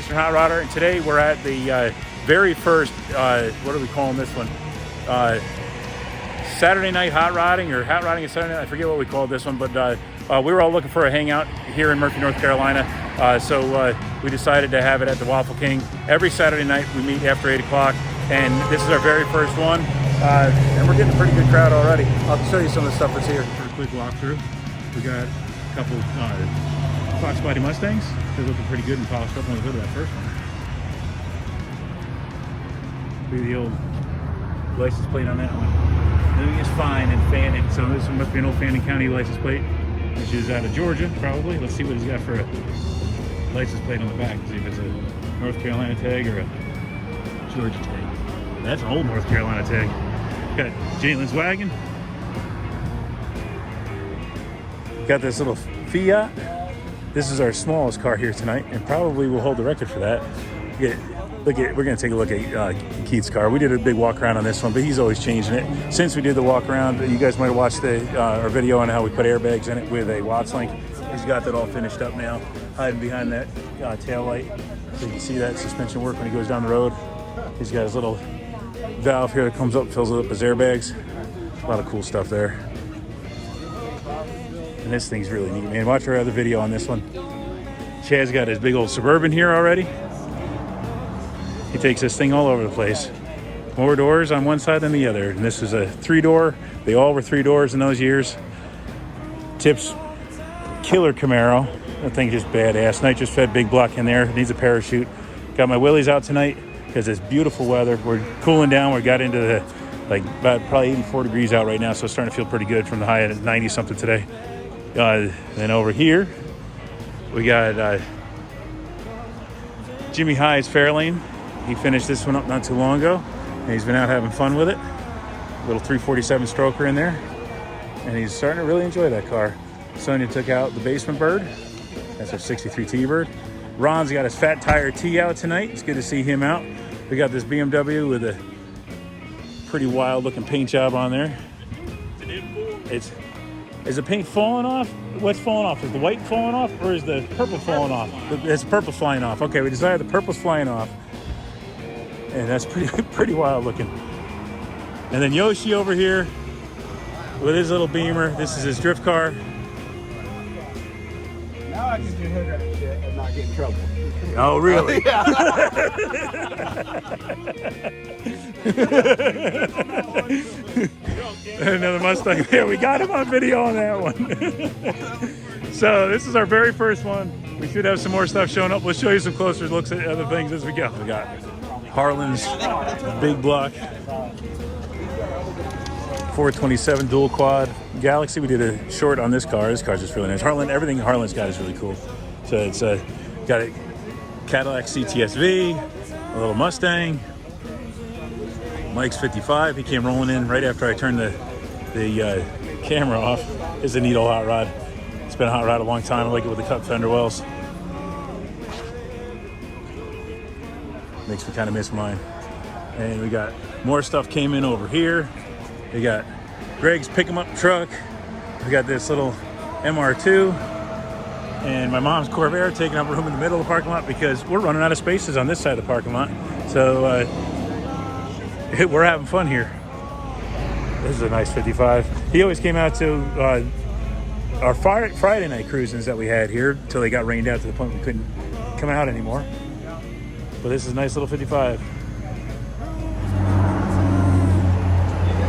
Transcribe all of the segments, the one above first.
Eastern Hot Rodder, and today we're at the very first, what are we calling this one? Saturday night hot rodding, or hot rodding at Saturday night. I forget what we called this one, but we were all looking for a hangout here in Murphy, North Carolina. So we decided to have it at the Waffle King. Every Saturday night we meet after 8 o'clock, and this is our very first one. And we're getting a pretty good crowd already. I'll show you some of the stuff that's here. For a quick walkthrough, we got a couple Fox Body Mustangs. They're looking pretty good and polished up on the hood of that first one. Look at the old license plate on that one. Everything is fine and Fannin. So this one must be an old Fannin County license plate, which is out of Georgia, probably. Let's see what he's got for a license plate on the back. See if it's a North Carolina tag or a Georgia tag. That's an old North Carolina tag. Got Jalen's wagon. Got this little Fiat. This is our smallest car here tonight, and probably will hold the record for that. We're gonna take a look at Keith's car. We did a big walk around on this one, but he's always changing it. Since we did the walk around, you guys might have watched our video on how we put airbags in it with a Watts link. He's got that all finished up now, hiding behind that tail light, so you can see that suspension work when he goes down the road. He's got his little valve here that comes up, fills it up as airbags. A lot of cool stuff there. And this thing's really neat, man. Watch our other video on this one. Chad's got his big old Suburban here already. He takes this thing all over the place. More doors on one side than the other. And this is a 3-door. They all were 3 doors in those years. Tip's killer Camaro. That thing just badass. Nitrous fed big block in there. Needs a parachute. Got my Willys out tonight because it's beautiful weather. We're cooling down. We got into the about probably 84 degrees out right now, so it's starting to feel pretty good from the high at 90 something today. Then over here we got Jimmy High's Fairlane. He finished this one up not too long ago, and he's been out having fun with it. Little 347 stroker in there, and he's starting to really enjoy that car. Sonia took out the Basement Bird. That's our 63 T-Bird. Ron's got his Fat Tire T out tonight. It's good to see him out. We got this BMW with a pretty wild looking paint job on there. Is the paint falling off? What's falling off? Is the white falling off, or is the purple falling off? It's purple flying off. Okay, we decided the purple's flying off. And that's pretty wild looking. And then Yoshi over here with his little Beamer. This is his drift car. Now I can do hood rat shit and not get in trouble. Oh, really? Another Mustang. Yeah, we got him on video on that one. So this is our very first one. We should have some more stuff showing up. We'll show you some closer looks at other things as we go. We got Harlan's big block 427 dual quad Galaxy. We did a short on this car. This car's just really nice. Everything Harlan's got is really cool. So it's got a Cadillac CTS-V, a little Mustang, Mike's 55. He came rolling in right after I turned the camera off. It's a neat old hot rod. It's been a hot rod a long time. I like it with the cut fender wells. Makes me kind of miss mine. And we got more stuff came in over here. We got Greg's pick 'em up truck. We got this little MR2 and my mom's Corvair taking up room in the middle of the parking lot because we're running out of spaces on this side of the parking lot. So we're having fun here. This is a nice 55. He always came out to our Friday night cruisins that we had here until they got rained out to the point we couldn't come out anymore. But this is a nice little 55.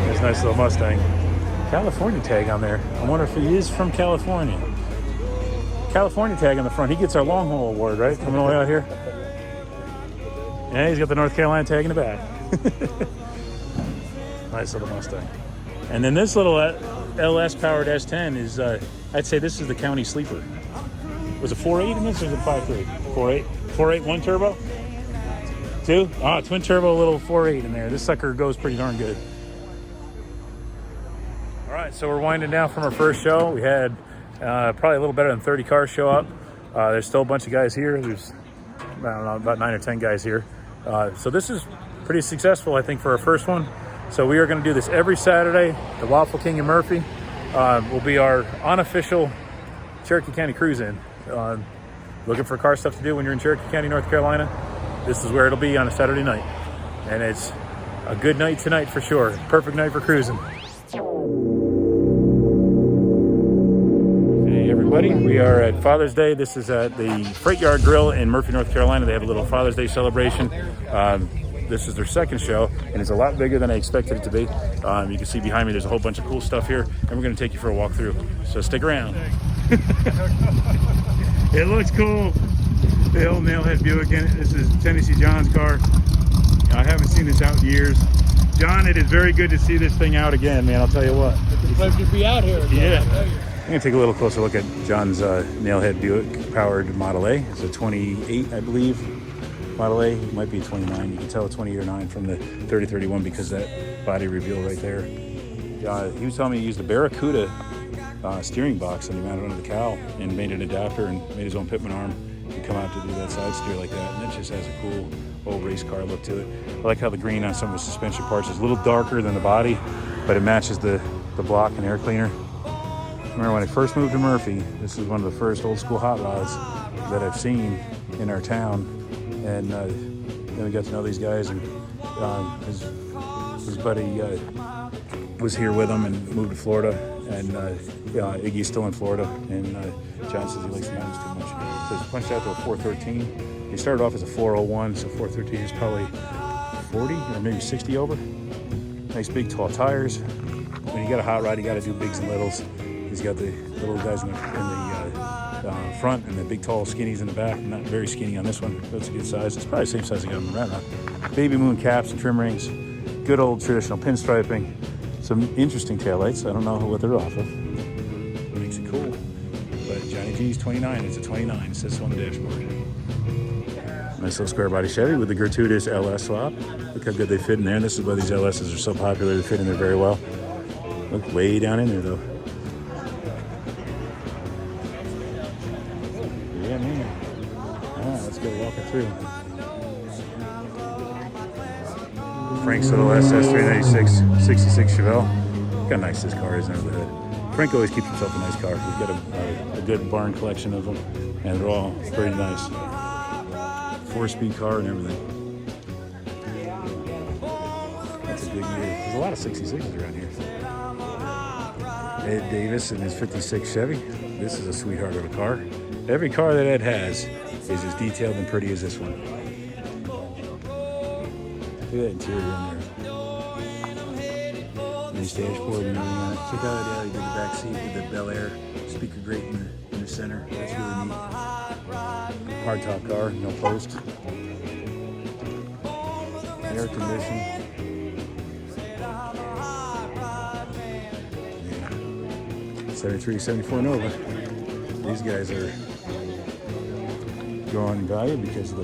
This nice little Mustang. California tag on there. I wonder if he is from California. California tag on the front. He gets our long haul award, right? Coming all the way out here. Yeah, he's got the North Carolina tag in the back. Nice little Mustang. And then this little LS powered S10 is, I'd say this is the county sleeper. Was it 4.8 in this or was it 5.3? 4.8? 4.8, one turbo? Two? Ah, twin turbo, little 4.8 in there. This sucker goes pretty darn good. All right, so we're winding down from our first show. We had probably a little better than 30 cars show up. There's still a bunch of guys here. There's, I don't know, about 9 or 10 guys here. So this is pretty successful, I think, for our first one. So we are going to do this every Saturday. The Waffle King in will be our unofficial Cherokee County Cruisin. looking for car stuff to do when you're in Cherokee County, North Carolina, this is where it'll be on a Saturday night. And it's a good night tonight for sure. Perfect night for cruising. Hey everybody, we are at Father's Day. This is at the Freight Yard Grill in Murphy, North Carolina. They have a little Father's Day celebration. This is their second show, and it's a lot bigger than I expected it to be. You can see behind me, there's a whole bunch of cool stuff here, and we're gonna take you for a walk through. So stick around. It looks cool. The old Nailhead Buick in it. This is Tennessee John's car. I haven't seen this out in years. John, it is very good to see this thing out again, man. I'll tell you what. It's a pleasure to be out here. Yeah. I'm gonna take a little closer look at John's Nailhead Buick powered Model A. It's a 28, I believe. Model A, it might be a 29. You can tell a 28 or 9 from the 3031 because that body reveal right there. He was telling me he used a Barracuda steering box and he mounted it under the cowl and made an adapter and made his own Pitman arm and come out to do that side steer like that. And it just has a cool old race car look to it. I like how the green on some of the suspension parts is a little darker than the body, but it matches the block and air cleaner. I remember when I first moved to Murphy, this is one of the first old school hot rods that I've seen in our town. And then we got to know these guys, and his buddy was here with him and moved to Florida, and Iggy's still in Florida, and John says he likes the mountains too much. So he's punched out to a 413. He started off as a 401, so 413 is probably 40 or maybe 60 over. Nice big tall tires. When you got a hot rod, you got to do bigs and littles. He's got the little guys in the front and the big tall skinnies in the back. Not very skinny on this one, but it's a good size. It's probably the same size I got on the Rena. Baby moon caps and trim rings. Good old traditional pinstriping. Some interesting taillights. I don't know what they're off of. It makes it cool. But Johnny G's 29. It's a 29. It says so on the dashboard. Nice little square body Chevy with the gratuitous LS swap. Look how good they fit in there. And this is why these LSs are so popular. They fit in there very well. Look way down in there though. Yeah, man. All right, let's go walking through. Frank's little SS396 66 Chevelle. Look how nice this car is under the hood. Frank always keeps himself a nice car. He's got a good barn collection of them, and they're all pretty nice. 4-speed car and everything. That's a good year. There's a lot of 66s around here. Ed Davis and his 56 Chevy. This is a sweetheart of a car. Every car that Ed has is as detailed and pretty as this one. Look at that interior in there. Nice dashboard and everything on it. Check out how he did the back seat with the Bel Air speaker grate in the center. That's really neat. Hardtop car, no post. Air conditioning. Yeah. 73, 74 Nova. These guys are growing in value because of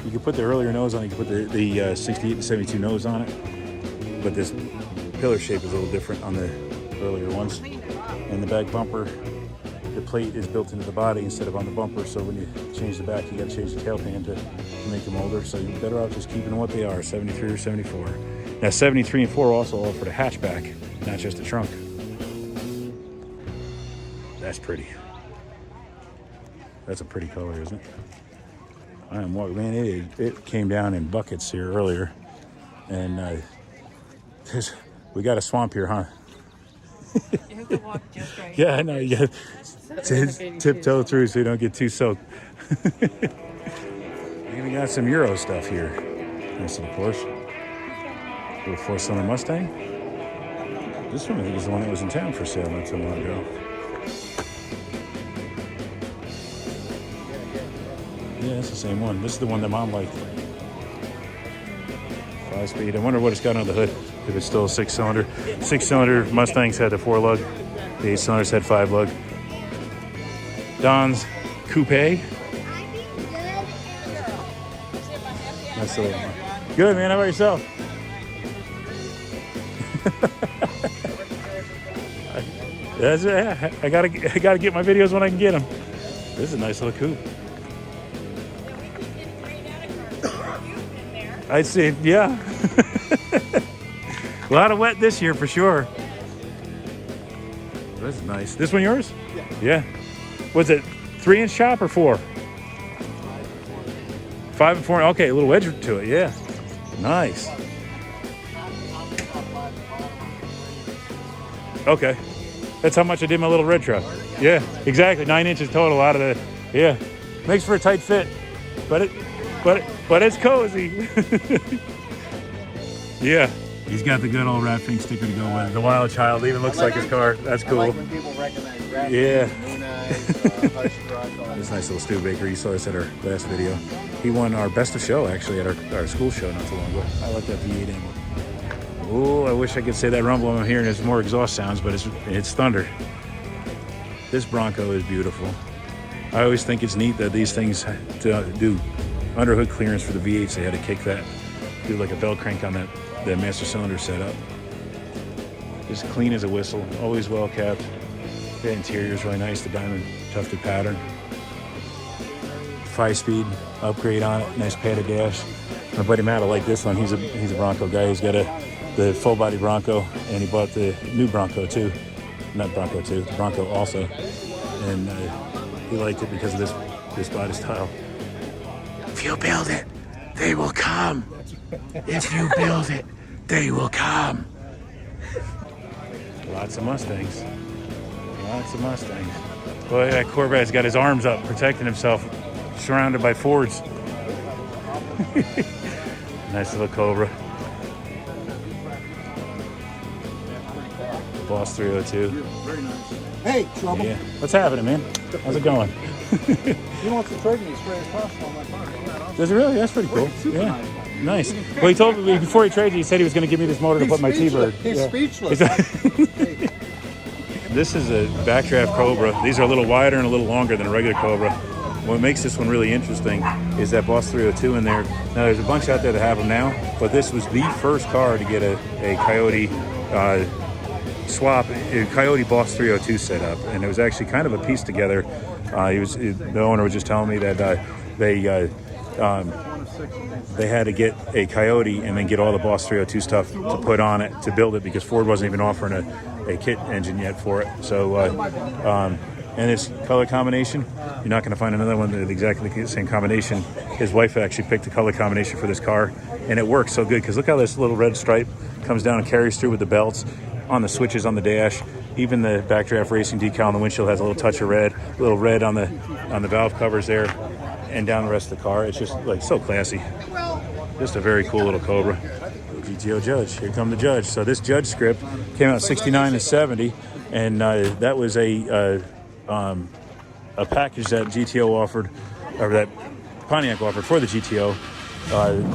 you can put the earlier nose on it, you can put the 68 and 72 nose on it, but this pillar shape is a little different on the earlier ones. And the back bumper, the plate is built into the body instead of on the bumper, so when you change the back, you got to change the tail pan to make them older, so you're better off just keeping them what they are, 73 or 74. Now 73 and 4 also offer the hatchback, not just the trunk. That's pretty. That's a pretty color, isn't it? I am walking, man, it came down in buckets here earlier, and we got a swamp here, huh? You have to walk just right. Yeah, I know. You got to tiptoe through so you don't get too soaked. We even got some Euro stuff here. Nice little Porsche. Little 4-cylinder Mustang. This one I think is the one that was in town for sale not too long ago. Yeah, it's the same one. This is the one that Mom liked. 5-speed. I wonder what it's got on the hood. If it's still a 6-cylinder. 6-cylinder Mustangs had the 4-lug. The 8-cylinders had 5-lug. Don's Coupe. Nice little one. Good, man. How about yourself? That's it. I gotta get my videos when I can get them. This is a nice little coupe. I'd say, yeah. A lot of wet this year for sure. This is nice. This one yours? Yeah. Yeah. What's it? 3-inch chop or 4? 5 and 4. Okay, a little wedge to it. Yeah. Nice. Okay. That's how much I did my little red truck. Yeah, exactly. 9 inches total out of the. Yeah. Makes for a tight fit, but it's cozy. Yeah. He's got the good old Rat Fink sticker to go with it. The Wild Child even looks like his car. That's cool. I like when people recognize Rat Yeah. Fink, Hush Truck, all This nice little Stu Baker. You saw this at our last video. He won our best of show actually at our school show not too long ago. I like that V8 angle. Oh, I wish I could say that rumble I'm hearing is more exhaust sounds, but it's thunder. This Bronco is beautiful. I always think it's neat that these things do underhood clearance for the V8s. They had to kick that, do like a bell crank on that master cylinder setup. Just clean as a whistle, always well kept. The interior is really nice, the diamond tufted pattern. 5-speed upgrade on it, nice padded dash. My buddy Matt will like this one. He's a Bronco guy. He's got the full body Bronco, and he bought the new Bronco too. Not Bronco 2, the Bronco also. And he liked it because of this body style. If you build it, they will come. If you build it, they will come. Lots of Mustangs. Lots of Mustangs. Boy, that Corvette's got his arms up, protecting himself, surrounded by Fords. Nice little Cobra. Boss 302. Hey, Trouble. Yeah. What's happening, man? How's it going? He wants to trade me as straight as possible on my car. Does it really? That's pretty cool. Yeah. Nice. Well, he told me before he traded, he said he was going to give me this motor to put my T-Bird. He's speechless. This is a backdraft Cobra. These are a little wider and a little longer than a regular Cobra. What makes this one really interesting is that Boss 302 in there. Now, there's a bunch out there that have them now, but this was the first car to get a Coyote swap, a Coyote Boss 302 set up, and it was actually kind of a piece together. The owner was just telling me that they had to get a Coyote and then get all the Boss 302 stuff to put on it to build it because Ford wasn't even offering a kit engine yet for it. So, and this color combination, you're not going to find another one that's exactly the same combination. His wife actually picked the color combination for this car, and it works so good because look how this little red stripe comes down and carries through with the belts on the switches on the dash. Even the backdraft racing decal on the windshield has a little touch of red, a little red on the valve covers there, and down the rest of the car. It's just like so classy. Just a very cool little Cobra. GTO Judge. Here come the Judge. So this Judge script came out 69 and 70, and that was a package that GTO offered, or that Pontiac offered for the GTO,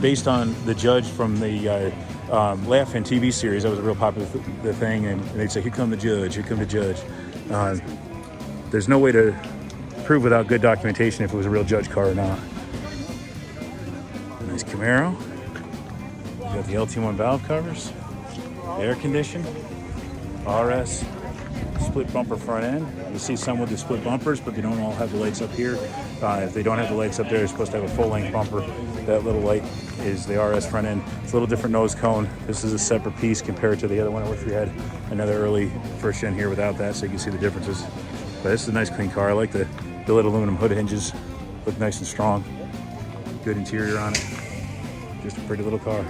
based on the Judge from the Laugh-In TV series. That was a real popular thing, and they'd say, "Here come the Judge, here come the Judge." There's no way to prove without good documentation if it was a real Judge car or not. Nice Camaro. You got the LT1 valve covers, air condition, RS, split bumper front end. You see some with the split bumpers, but they don't all have the lights up here. If they don't have the lights up there, they're supposed to have a full-length bumper. That little light is the RS front end. It's a little different nose cone. This is a separate piece compared to the other one, which we had another early first gen here without that, so you can see the differences. But this is a nice clean car. I like the billet aluminum hood hinges. Look nice and strong. Good interior on it. Just a pretty little car.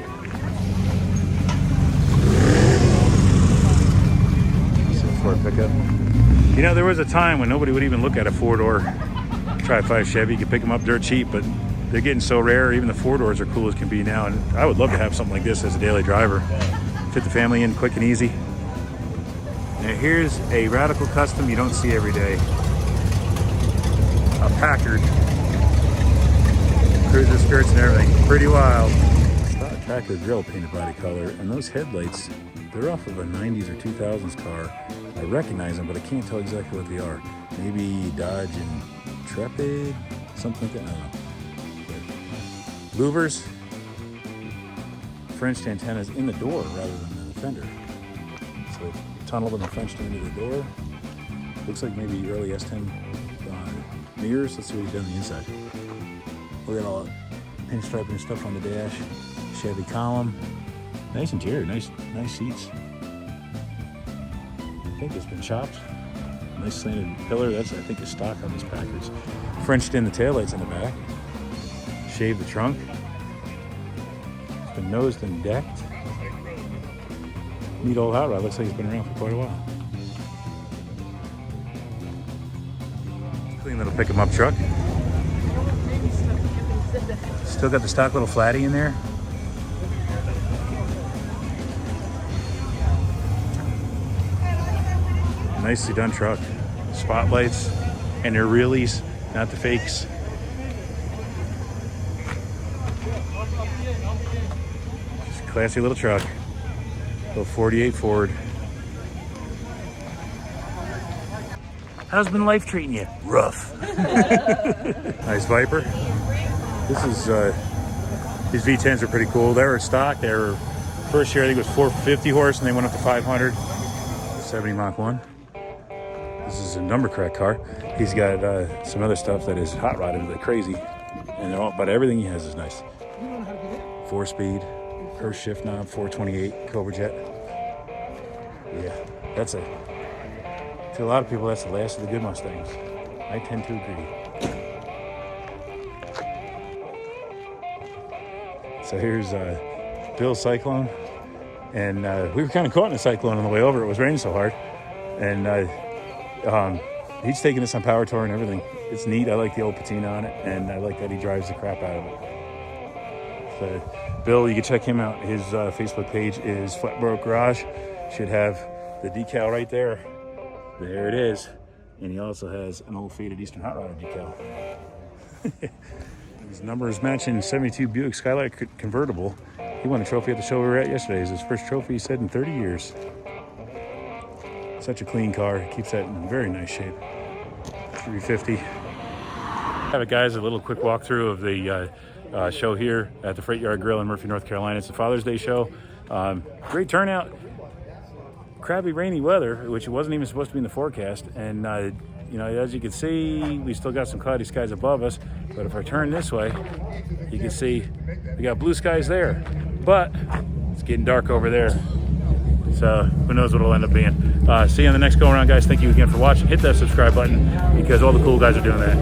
Ford pickup. You know, there was a time when nobody would even look at a four-door Tri-5 Chevy. You could pick them up dirt cheap, but they're getting so rare. Even the four doors are cool as can be now, and I would love to have something like this as a daily driver. Fit the family in quick and easy. Now here's a radical custom you don't see every day. A Packard. Cruiser skirts and everything. Pretty wild. Stock Packard grill painted body color, and those headlights, they're off of a 90s or 2000s car. I recognize them, but I can't tell exactly what they are. Maybe Dodge Intrepid, something like that. I don't know. Louvers, Frenched antennas in the door rather than in the fender. So tunneled and Frenched into the door. Looks like maybe early S10 mirrors. Let's see what he's done on the inside. We got all pinstriping and stuff on the dash. Chevy column. Nice interior, nice seats. I think it's been chopped. Nice slanted pillar. That's, I think, is stock on these Packards. Frenched in the taillights in the back. shaved the trunk. It's been nosed and decked. Neat old hot rod. Looks like it's been around for quite a while. Clean little pick 'em up truck. Still got the stock little flatty in there. Nicely done truck. Spotlights and they're realies, not the fakes. Just a classy little truck. Little 48 Ford. How's been life treating you? Rough. Nice Viper. This is these V10s are pretty cool. They were stock. They were first year I think it was 450 horse, and they went up to 500. 70 Mach 1. This is a number correct car. He's got some other stuff that is hot rodded like crazy, and but everything he has is nice. 4-speed, Hurst shift knob, 428 Cobra jet. Yeah, that's to a lot of people that's the last of the good Mustangs. I tend to agree. So here's Bill's Cyclone, and we were kind of caught in a cyclone on the way over. It was raining so hard, and he's taking this on Power Tour and everything. It's neat. I like the old Patina on it, and I like that he drives the crap out of it. So Bill, you can check him out. His Facebook page is Flatbroke Garage. Should have the decal right there. There it is. And he also has an old faded Eastern Hot Rodder decal. His numbers matching 72 Buick Skylark convertible. He won a trophy at the show we were at yesterday. It's his first trophy, he said, in 30 years. Such a clean car. Keeps that in very nice shape. 350. Have it, guys, a little quick walkthrough of the show here at the Freight Yard Grill in Murphy, North Carolina. It's a Father's Day show. Great turnout. Crabby, rainy weather, which wasn't even supposed to be in the forecast. And, you know, as you can see, we still got some cloudy skies above us. But if I turn this way, you can see we got blue skies there. But it's getting dark over there. So who knows what it'll end up being. See you on the next go around, guys. Thank you again for watching. Hit that subscribe button because all the cool guys are doing that.